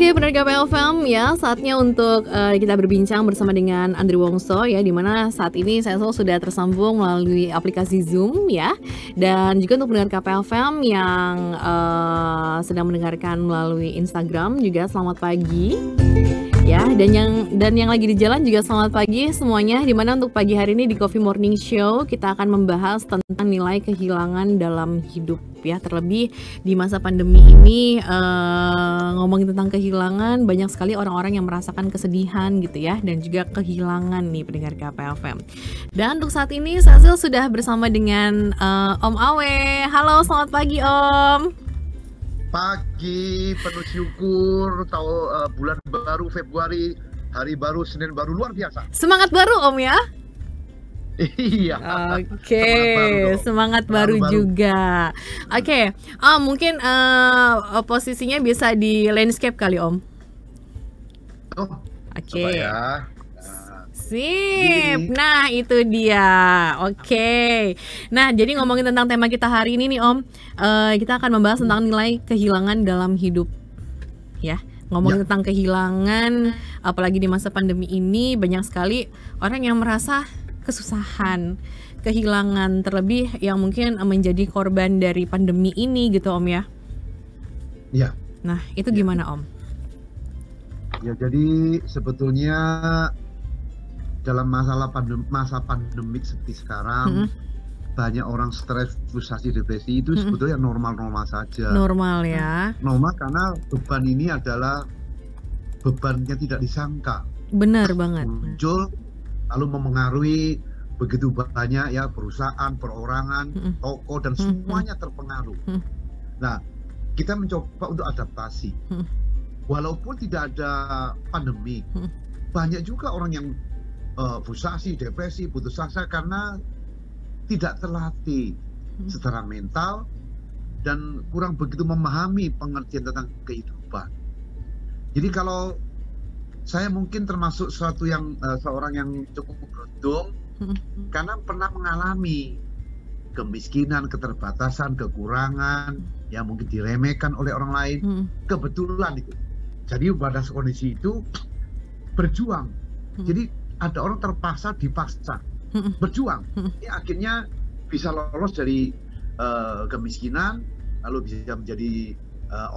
Oke, pendengar KPFM ya, saatnya untuk kita berbincang bersama dengan Andri Wongso ya, dimana saat ini saya sudah tersambung melalui aplikasi Zoom ya, dan juga untuk pendengar KPFM yang sedang mendengarkan melalui Instagram juga selamat pagi ya, dan yang lagi di jalan juga selamat pagi semuanya, dimana untuk pagi hari ini di Coffee Morning Show kita akan membahas tentang nilai kehilangan dalam hidup ya, terlebih di masa pandemi ini. Ngomongin tentang kehilangan, banyak sekali orang-orang yang merasakan kesedihan gitu ya, dan juga kehilangan nih pendengar KPFM. Dan untuk saat ini Sazil sudah bersama dengan Om Awe. Halo, selamat pagi Om. Pagi, penuh syukur, tahu bulan baru Februari, hari baru, Senin baru, luar biasa. Semangat baru Om ya. Iya. Oke, semangat baru juga. Oke, mungkin posisinya bisa di landscape kali Om. Oh, Oke. ya. Sip. Nah, itu dia. Oke. Nah, jadi ngomongin tentang tema kita hari ini nih Om, kita akan membahas tentang nilai kehilangan dalam hidup. Ya, ngomongin tentang kehilangan, apalagi di masa pandemi ini banyak sekali orang yang merasa kesusahan, kehilangan, terlebih yang mungkin menjadi korban dari pandemi ini gitu Om ya. Iya. Nah, itu gimana Om? Ya, jadi sebetulnya dalam masa pandemik seperti sekarang, banyak orang stres, frustasi, depresi itu sebetulnya normal-normal saja. Normal ya. Normal karena beban ini adalah bebannya tidak disangka. Benar banget. Muncul lalu memengaruhi begitu banyak ya, perusahaan, perorangan, toko dan semuanya terpengaruh. Nah, kita mencoba untuk adaptasi. Walaupun tidak ada pandemi, banyak juga orang yang frustasi, depresi, putus asa karena tidak terlatih secara mental dan kurang begitu memahami pengertian tentang kehidupan. Jadi kalau saya mungkin termasuk seorang yang cukup beruntung karena pernah mengalami kemiskinan, keterbatasan, kekurangan, yang mungkin diremehkan oleh orang lain. Kebetulan itu. Jadi pada kondisi itu berjuang. Jadi ada orang terpaksa dipaksa berjuang. Ini akhirnya bisa lolos dari kemiskinan, lalu bisa menjadi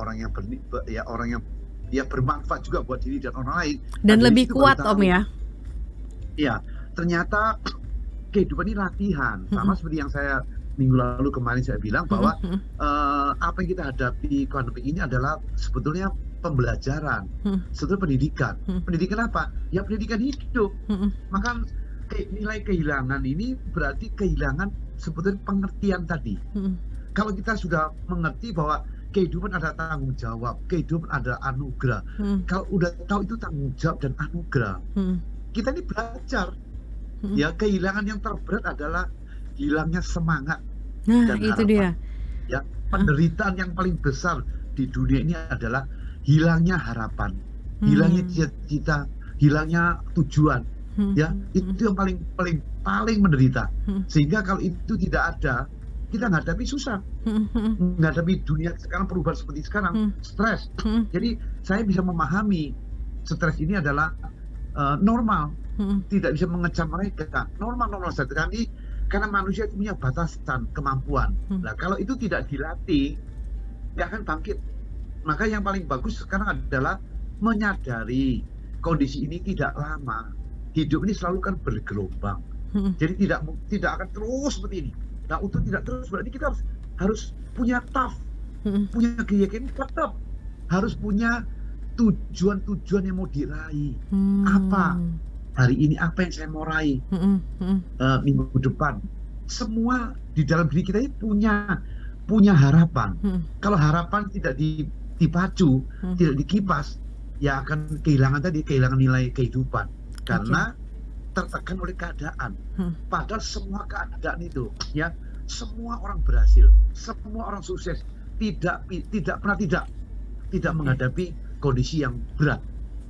orang yang bermanfaat juga buat diri dan orang lain. Dan lebih kuat Om ya. Iya, ternyata kehidupan ini latihan. Sama seperti yang saya minggu lalu kemarin saya bilang bahwa apa yang kita hadapi pandemi ini adalah sebetulnya pembelajaran, sebetulnya pendidikan. Pendidikan apa? Ya pendidikan hidup. Maka nilai kehilangan ini berarti kehilangan sebetulnya pengertian tadi. Kalau kita sudah mengerti bahwa kehidupan ada tanggung jawab, kehidupan ada anugerah. Kalau udah tahu itu tanggung jawab dan anugerah, kita ini belajar. Ya, kehilangan yang terberat adalah hilangnya semangat dan itu harapan. dia. Ya, penderitaan yang paling besar di dunia ini adalah hilangnya harapan, hilangnya cita-cita, hilangnya tujuan. Ya, itu yang paling menderita. Sehingga kalau itu tidak ada, kita menghadapi susah, menghadapi dunia sekarang, perubahan seperti sekarang, stres. Jadi saya bisa memahami stres ini adalah normal, tidak bisa mengecam mereka, normal saja. Karena manusia itu punya batasan kemampuan. Nah, kalau itu tidak dilatih, nggak akan bangkit. Maka yang paling bagus sekarang adalah menyadari kondisi ini tidak lama. Hidup ini selalu kan bergelombang. Jadi tidak akan terus seperti ini. Nah, untuk tidak terus berarti kita harus punya tough, punya keyakinan tetap, harus punya tujuan-tujuan yang mau diraih. Apa hari ini, apa yang saya mau raih minggu depan. Semua di dalam diri kita ini punya harapan. Kalau harapan tidak dipacu, tidak dikipas, ya akan kehilangan nilai kehidupan karena tertekan oleh keadaan. Padahal semua keadaan itu, ya, semua orang berhasil, semua orang sukses, tidak pernah tidak menghadapi kondisi yang berat.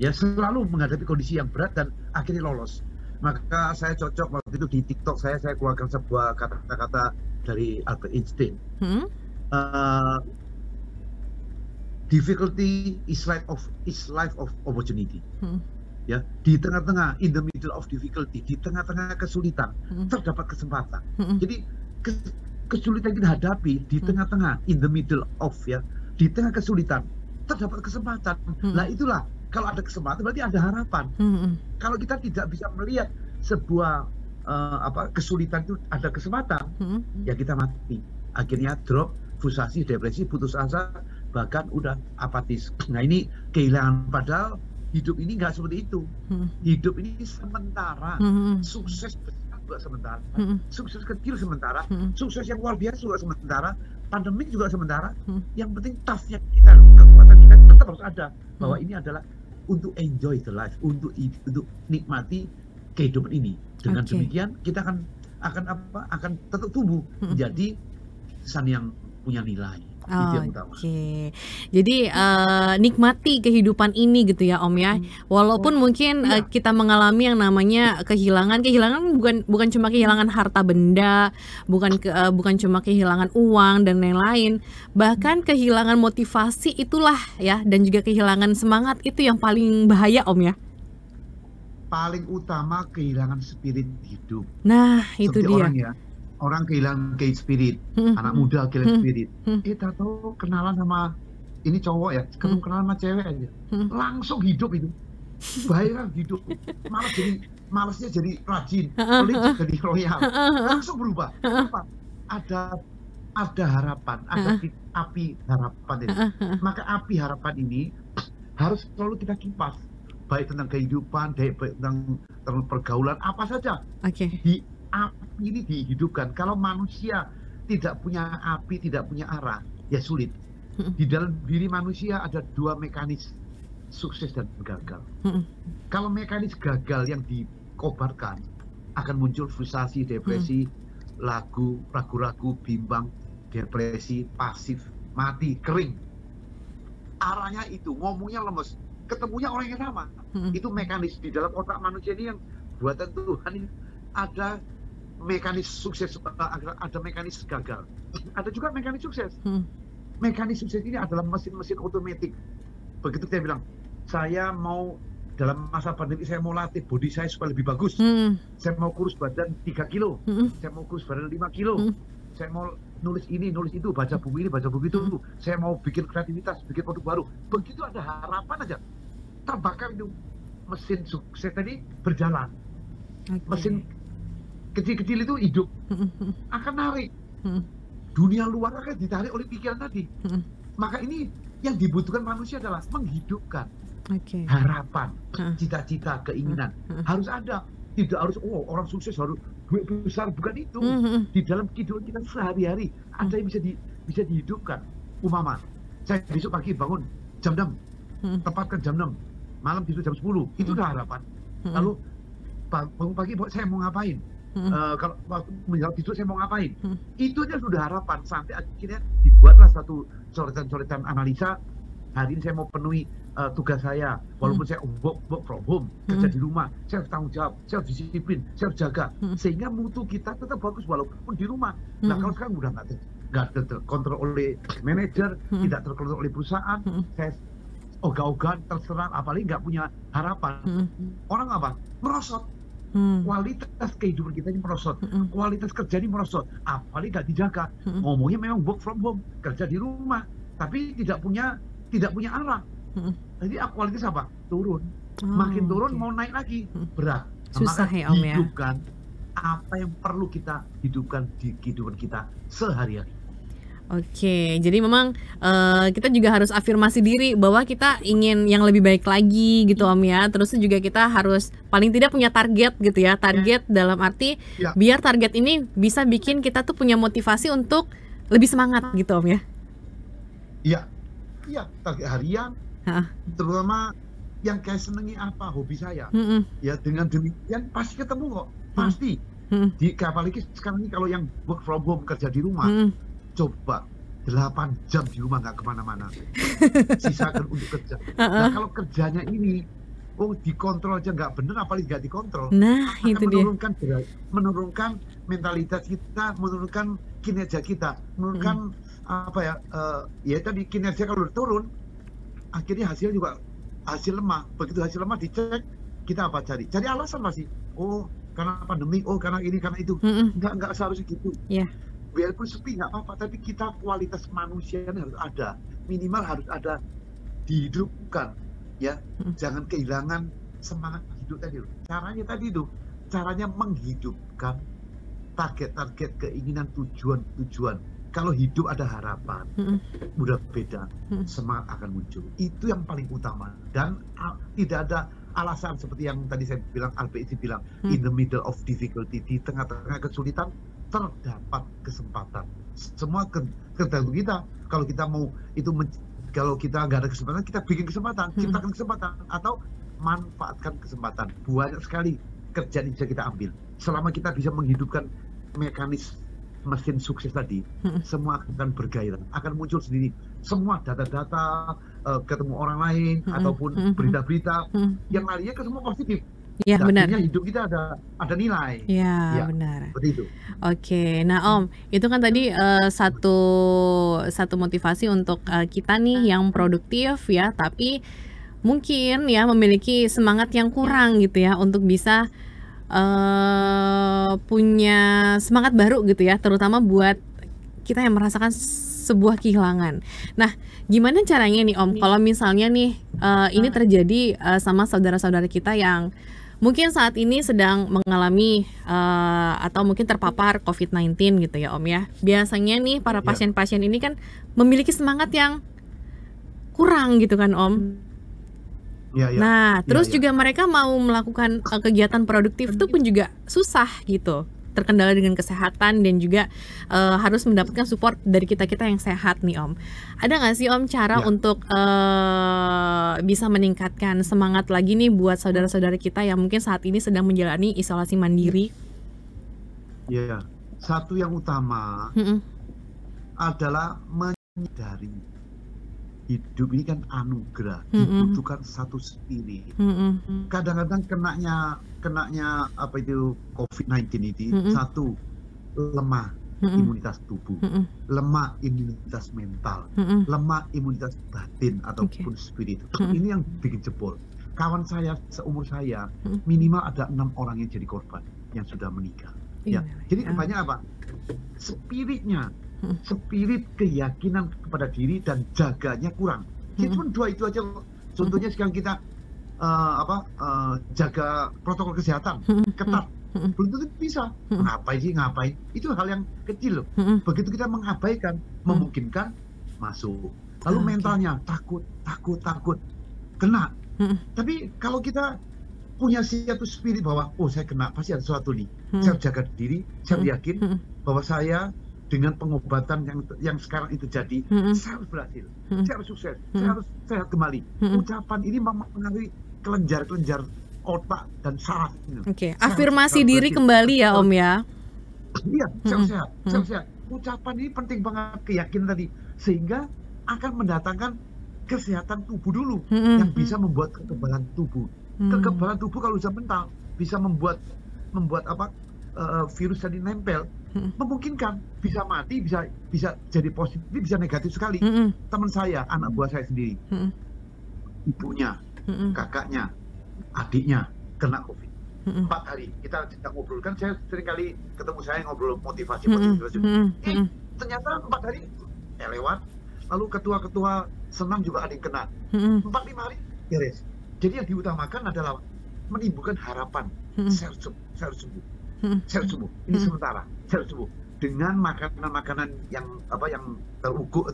Ya, selalu menghadapi kondisi yang berat dan akhirnya lolos. Maka saya cocok waktu itu di TikTok saya keluarkan sebuah kata-kata dari Albert Einstein. difficulty is life of opportunity. Ya, di tengah-tengah, in the middle of difficulty, di tengah-tengah kesulitan terdapat kesempatan. Jadi kesulitan kita hadapi di tengah-tengah, in the middle of, ya, di tengah kesulitan terdapat kesempatan. Nah itulah, kalau ada kesempatan berarti ada harapan. Kalau kita tidak bisa melihat sebuah kesulitan itu ada kesempatan, ya kita mati. Akhirnya drop, frustasi, depresi, putus asa, bahkan udah apatis. Nah ini kehilangan, padahal hidup ini nggak seperti itu. Hidup ini sementara, sukses besar juga sementara, sukses kecil sementara, sukses yang luar biasa juga sementara, pandemik juga sementara. Yang penting tough-nya kita, kekuatan kita tetap harus ada. Bahwa ini adalah untuk enjoy the life, untuk nikmati kehidupan ini. Dengan demikian kita akan tetap tumbuh menjadi insan yang punya nilai. Jadi nikmati kehidupan ini gitu ya Om ya. Walaupun mungkin kita mengalami yang namanya kehilangan bukan cuma kehilangan harta benda, bukan cuma kehilangan uang dan lain-lain, bahkan kehilangan motivasi itulah ya, dan juga kehilangan semangat itu yang paling bahaya Om ya. Paling utama kehilangan spirit hidup. Nah, itu seperti dia. Orang kehilangan gay spirit, anak muda kehilangan spirit. Kita tahu kenalan sama ini cowok ya, kenalan sama cewek aja, langsung hidup itu, bahaya hidup, malasnya jadi rajin, pelit jadi royal, langsung berubah. Apa? Ada harapan, ada api harapan ini. Maka api harapan ini harus selalu kita kipas, baik tentang kehidupan, baik tentang pergaulan, apa saja. Api ini dihidupkan. Kalau manusia tidak punya api, tidak punya arah, ya sulit. Di dalam diri manusia ada dua mekanis, sukses dan gagal. Kalau mekanis gagal yang dikobarkan, akan muncul frustasi, depresi, ragu-ragu, bimbang, depresi, pasif, mati, kering. Arahnya itu, ngomongnya lemes, ketemunya orang yang sama. Itu mekanis di dalam otak manusia ini yang buatan Tuhan ini. Ada mekanis sukses, ada mekanis gagal, ada juga mekanis sukses. Mekanis sukses ini adalah mesin-mesin otomatis. Begitu saya bilang, saya mau dalam masa pandemi, saya mau latih body saya supaya lebih bagus. Saya mau kurus badan 3 kilo, saya mau kurus badan 5 kilo, saya mau nulis ini, nulis itu, baca buku ini, baca buku itu, saya mau bikin kreativitas, bikin produk baru. Begitu ada harapan aja, terbakar itu mesin sukses tadi berjalan. Mesin kecil-kecil itu hidup, akan narik. Dunia luar akan ditarik oleh pikiran tadi. Maka ini yang dibutuhkan manusia adalah menghidupkan harapan, cita-cita, keinginan. Harus ada. Tidak harus, orang sukses harus duit besar, bukan itu. Di dalam kehidupan kita sehari-hari ada yang bisa dihidupkan. Umpama, saya besok pagi bangun jam 6, tepatkan jam 6, malam tidur jam 10, itu udah harapan. Lalu bangun pagi, saya mau ngapain? Kalau waktu menjawab tidur saya mau ngapain, itu aja sudah harapan. Sampai akhirnya dibuatlah satu coretan-coretan analisa. Hari ini saya mau penuhi tugas saya, walaupun saya work from home, kerja di rumah, saya harus tanggung jawab, saya harus disiplin, saya harus jaga, sehingga mutu kita tetap bagus walaupun di rumah. Nah kalau sekarang udah nggak terkontrol oleh manajer, tidak terkontrol oleh perusahaan, saya ogah-ogahan terserah, apalagi nggak punya harapan. Orang apa? Merosot. Kualitas kehidupan kita ini merosot, kualitas kerja ini merosot, apalagi nggak dijaga. Ngomongnya memang work from home, kerja di rumah, tapi tidak punya arah. Jadi kualitas apa? Turun. Makin turun mau naik lagi, berat. Susah maka ya Om ya. hidupkan apa yang perlu kita hidupkan di kehidupan kita sehari-hari. Jadi memang kita juga harus afirmasi diri bahwa kita ingin yang lebih baik lagi gitu Om ya. Terus juga kita harus paling tidak punya target gitu ya. Target dalam arti biar target ini bisa bikin kita tuh punya motivasi untuk lebih semangat gitu Om ya. Iya, target harian. Terutama yang kayak senengi apa, hobi saya. Ya dengan demikian pasti ketemu kok. Pasti. Apalagi sekarang ini kalau yang work from home, kerja di rumah. Coba 8 jam di rumah nggak kemana-mana, sisakan untuk kerja. Nah kalau kerjanya ini dikontrol aja nggak bener, apalagi nggak dikontrol, itu menurunkan mentalitas kita, menurunkan kinerja kita, menurunkan ya tadi kinerja kalau turun, akhirnya hasil lemah. Begitu hasil lemah dicek, kita apa cari alasan masih, oh karena pandemi, oh karena ini karena itu. Nggak seharusnya gitu. Biarpun sepi nggak apa-apa, tapi kita kualitas manusianya harus ada, minimal harus ada, dihidupkan ya. Jangan kehilangan semangat hidup tadi. Caranya menghidupkan target-target, keinginan, tujuan. Kalau hidup ada harapan, udah beda, semangat akan muncul. Itu yang paling utama. Dan tidak ada alasan seperti yang tadi saya bilang, Albert bilang, in the middle of difficulty, di tengah-tengah kesulitan terdapat kesempatan. Semua tergantung kita. Kalau kita mau itu, kalau kita nggak ada kesempatan, kita bikin kesempatan, ciptakan kesempatan, atau manfaatkan kesempatan. Banyak sekali kerjaan yang bisa kita ambil. Selama kita bisa menghidupkan mekanisme mesin sukses tadi, semua akan bergairah, akan muncul sendiri. Semua data-data, ketemu orang lain, ataupun berita-berita yang larinya ke semua positif. Ya, benar. Hidup kita ada nilai. Ya, benar. Seperti itu. Oke, nah Om, itu kan tadi satu motivasi untuk kita nih yang produktif ya, tapi mungkin ya memiliki semangat yang kurang gitu ya untuk bisa punya semangat baru gitu ya, terutama buat kita yang merasakan sebuah kehilangan. Nah, gimana caranya nih Om, kalau misalnya nih ini terjadi sama saudara-saudara kita yang mungkin saat ini sedang mengalami atau mungkin terpapar COVID-19 gitu ya Om ya. Biasanya nih para pasien-pasien ini kan memiliki semangat yang kurang gitu kan Om. Nah, terus juga mereka mau melakukan kegiatan produktif itu pun juga susah gitu, terkendala dengan kesehatan dan juga harus mendapatkan support dari kita-kita yang sehat nih Om. Ada nggak sih Om cara untuk bisa meningkatkan semangat lagi nih buat saudara-saudara kita yang mungkin saat ini sedang menjalani isolasi mandiri? Ya, satu yang utama adalah menyadari hidup ini kan anugerah, dibutuhkan satu spirit. Kadang-kadang kenanya apa itu COVID-19 ini, satu, lemah imunitas tubuh, lemah imunitas mental, lemah imunitas batin ataupun spirit. Ini yang bikin jebol. Kawan saya seumur saya minimal ada 6 orang yang jadi korban yang sudah menikah. Ya, jadi banyak apa? Spiritnya, spirit keyakinan kepada diri dan jaganya kurang. Cuma 2 itu aja. Contohnya sekarang kita jaga protokol kesehatan ketat, belum tentu bisa. Ngapain? Itu hal yang kecil loh. Begitu kita mengabaikan, memungkinkan masuk. Lalu mentalnya takut, kena. Tapi kalau kita punya satu spirit bahwa saya kena, pasti ada sesuatu nih. Saya jaga diri, saya yakin bahwa saya dengan pengobatan yang sekarang itu jadi, saya harus berhasil, saya harus sukses, saya harus sehat kembali. Ucapan ini mempengaruhi kelenjar otak dan saraf. Afirmasi diri kembali ya Om ya. Iya, saya sehat. Ucapan ini penting banget, keyakinan tadi, sehingga akan mendatangkan kesehatan tubuh dulu yang bisa membuat kekebalan tubuh. Kekebalan tubuh kalau sudah mental bisa membuat virus tadi nempel. Memungkinkan bisa mati, bisa jadi positif, bisa negatif sekali. Teman saya, anak buah saya sendiri, ibunya, kakaknya, adiknya kena COVID. 4 hari kita sedang ngobrol, kan saya sering kali ketemu, saya ngobrol motivasi. Ternyata 4 hari lewat. Lalu ketua-ketua senam juga ada yang kena. 4-5 hari beres. Jadi yang diutamakan adalah menimbulkan harapan. Saya harus sembuh. Saya sembuh. Ini sementara. Saya sembuh dengan makanan-makanan yang terukur,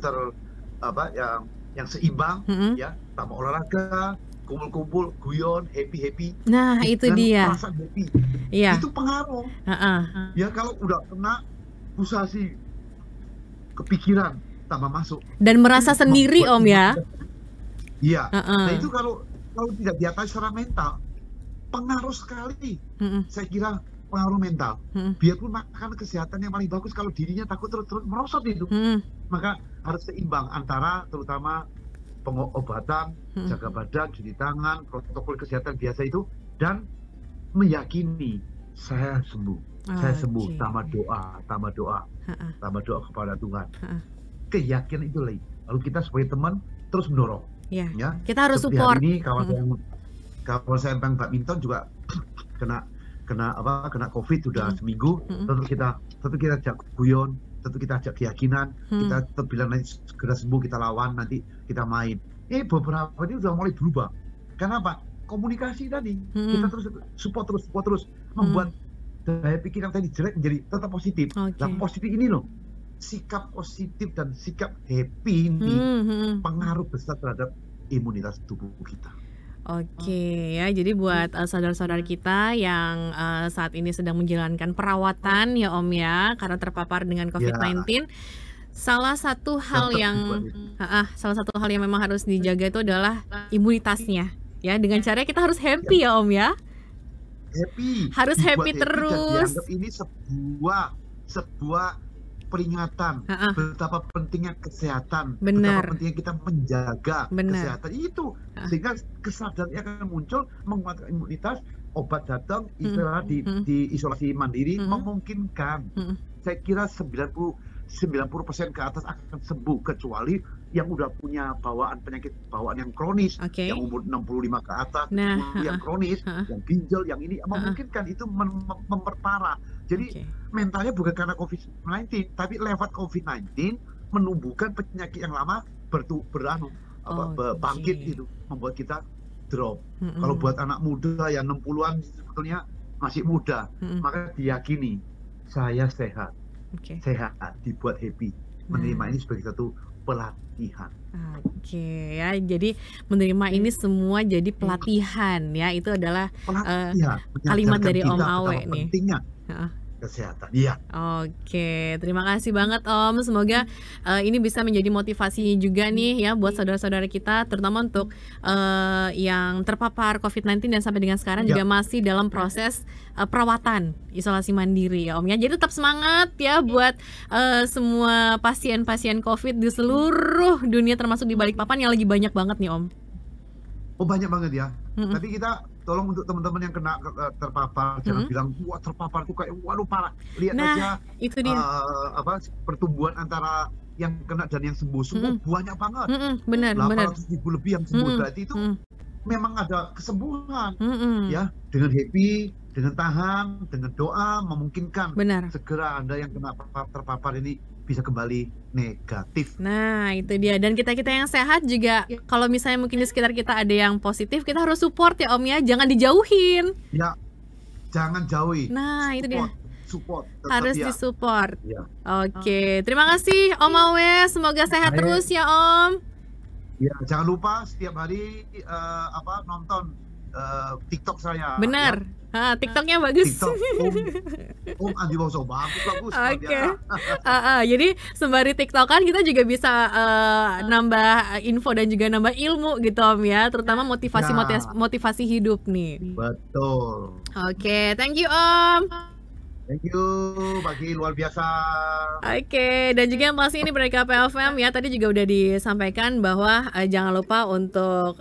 yang seimbang, ya, tambah olahraga, kumpul-kumpul, guyon, happy. Nah, itu dia. Perasaan happy. Iya. Itu pengaruh. Ya, kalau udah kena pulsasi, kepikiran tambah masuk. Dan merasa sendiri Om ya. Iya. Nah, itu kalau tidak diatasi secara mental, pengaruh sekali. Saya kira pengaruh mental. Biarpun makan kesehatan yang paling bagus, kalau dirinya takut terus merosot itu. Maka harus seimbang antara terutama pengobatan, jaga badan, cuci tangan, protokol kesehatan biasa itu, dan meyakini saya sembuh. Saya sembuh, tambah doa kepada Tuhan. Keyakinan itu lalu kita sebagai teman terus mendorong. Ya, Ya, kita harus seperti support. hari ini kawan saya yang badminton juga kena COVID sudah seminggu. Tentu kita ajak guyon, tentu kita ajak keyakinan, kita tetap bilang nanti segera sembuh, kita lawan, nanti kita main. Beberapa ini sudah mulai berubah. Kenapa? Komunikasi tadi, kita terus support terus membuat daya pikir yang tadi jelek menjadi tetap positif. Nah, positif ini loh, sikap positif dan sikap happy ini pengaruh besar terhadap imunitas tubuh kita. Oke ya, jadi buat saudara-saudara kita yang saat ini sedang menjalankan perawatan ya Om ya, karena terpapar dengan COVID-19, salah satu hal yang memang harus dijaga itu adalah imunitasnya. Ya, dengan cara kita harus happy ya Om ya. Happy. Harus happy terus. Dan ini sebuah peringatan betapa pentingnya kesehatan, betapa pentingnya kita menjaga kesehatan itu, sehingga kesadarannya akan muncul, menguatkan imunitas. Obat datang, istilah di isolasi mandiri memungkinkan. Saya kira 90% ke atas akan sembuh, kecuali yang udah punya penyakit bawaan yang kronis, yang umur 65 ke atas, yang kronis, yang ginjal, yang ini memungkinkan itu memperparah. Jadi mentalnya bukan karena COVID-19, tapi lewat COVID-19 menumbuhkan penyakit yang lama bangkit itu, membuat kita drop. Kalau buat anak muda yang 60-an sebetulnya masih muda, maka diyakini saya sehat. Sehat, dibuat happy, menerima ini sebagai satu pelatihan. Ya, jadi menerima ini semua jadi pelatihan ya, itu adalah kalimat dari Om Awe nih. Pentingnya kesehatan. Iya. Terima kasih banget Om. Semoga ini bisa menjadi motivasi juga nih ya buat saudara-saudara kita, terutama untuk yang terpapar COVID-19 dan sampai dengan sekarang juga masih dalam proses perawatan isolasi mandiri ya Om ya. Jadi tetap semangat ya buat semua pasien-pasien COVID di seluruh dunia, termasuk di Balikpapan yang lagi banyak banget nih Om. Banyak banget ya. Tapi kita tolong untuk teman-teman yang kena terpapar, jangan bilang wah terpapar itu kayak waduh parah. Lihat aja itu dia. Pertumbuhan antara yang kena dan yang sembuh semua banyak banget. Benar. 800.000 lebih yang sembuh, berarti itu memang ada kesembuhan. Ya, dengan happy, dengan tahan, dengan doa memungkinkan segera Anda yang kena terpapar ini bisa kembali negatif. Nah itu dia, dan kita-kita yang sehat juga kalau misalnya mungkin di sekitar kita ada yang positif, kita harus support ya Om ya, jangan dijauhin. Ya, jangan jauhi. Nah itu dia, support harus disupport. Terima kasih Om Awe, semoga sehat terus ya Om. Ya, jangan lupa setiap hari nonton TikTok saya. Benar. TikToknya bagus. TikTok Om Andri Wongso bagus. Jadi sembari TikTokan kita juga bisa nambah info dan juga nambah ilmu gitu Om ya, terutama motivasi hidup nih. Betul. Thank you Om. Thank you, pagi luar biasa. Dan juga yang pasti ini dari KPFM ya, tadi juga udah disampaikan bahwa jangan lupa untuk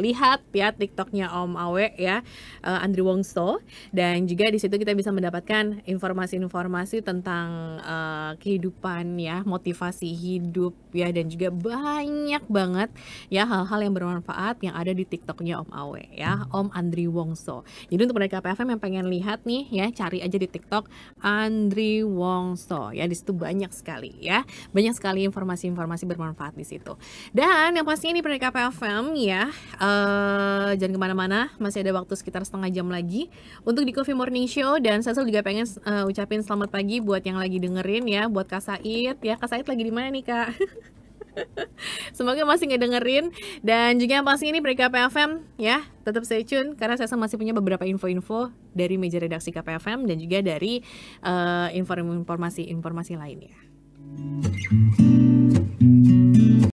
lihat ya TikToknya Om Awe ya, Andri Wongso, dan juga di situ kita bisa mendapatkan informasi-informasi tentang kehidupan ya, motivasi hidup ya, dan juga banyak banget ya hal-hal yang bermanfaat yang ada di TikToknya Om Awe ya, Om Andri Wongso. Jadi untuk dari KPFM yang pengen lihat nih ya, cari aja di TikTok Andri Wongso ya, di situ banyak sekali ya, banyak sekali informasi-informasi bermanfaat di situ. Dan yang pastinya ini dari KPFM ya, jangan kemana-mana, masih ada waktu sekitar setengah jam lagi untuk di Coffee Morning Show, dan saya juga pengen ucapin selamat pagi buat yang lagi dengerin ya, buat Kak Said ya. Kak Said lagi di mana nih Kak? Semoga masih ngedengerin. Dan juga yang pasti ini dari KPFM ya, tetap stay tune karena saya masih punya beberapa info-info dari meja redaksi KPFM dan juga dari informasi lainnya.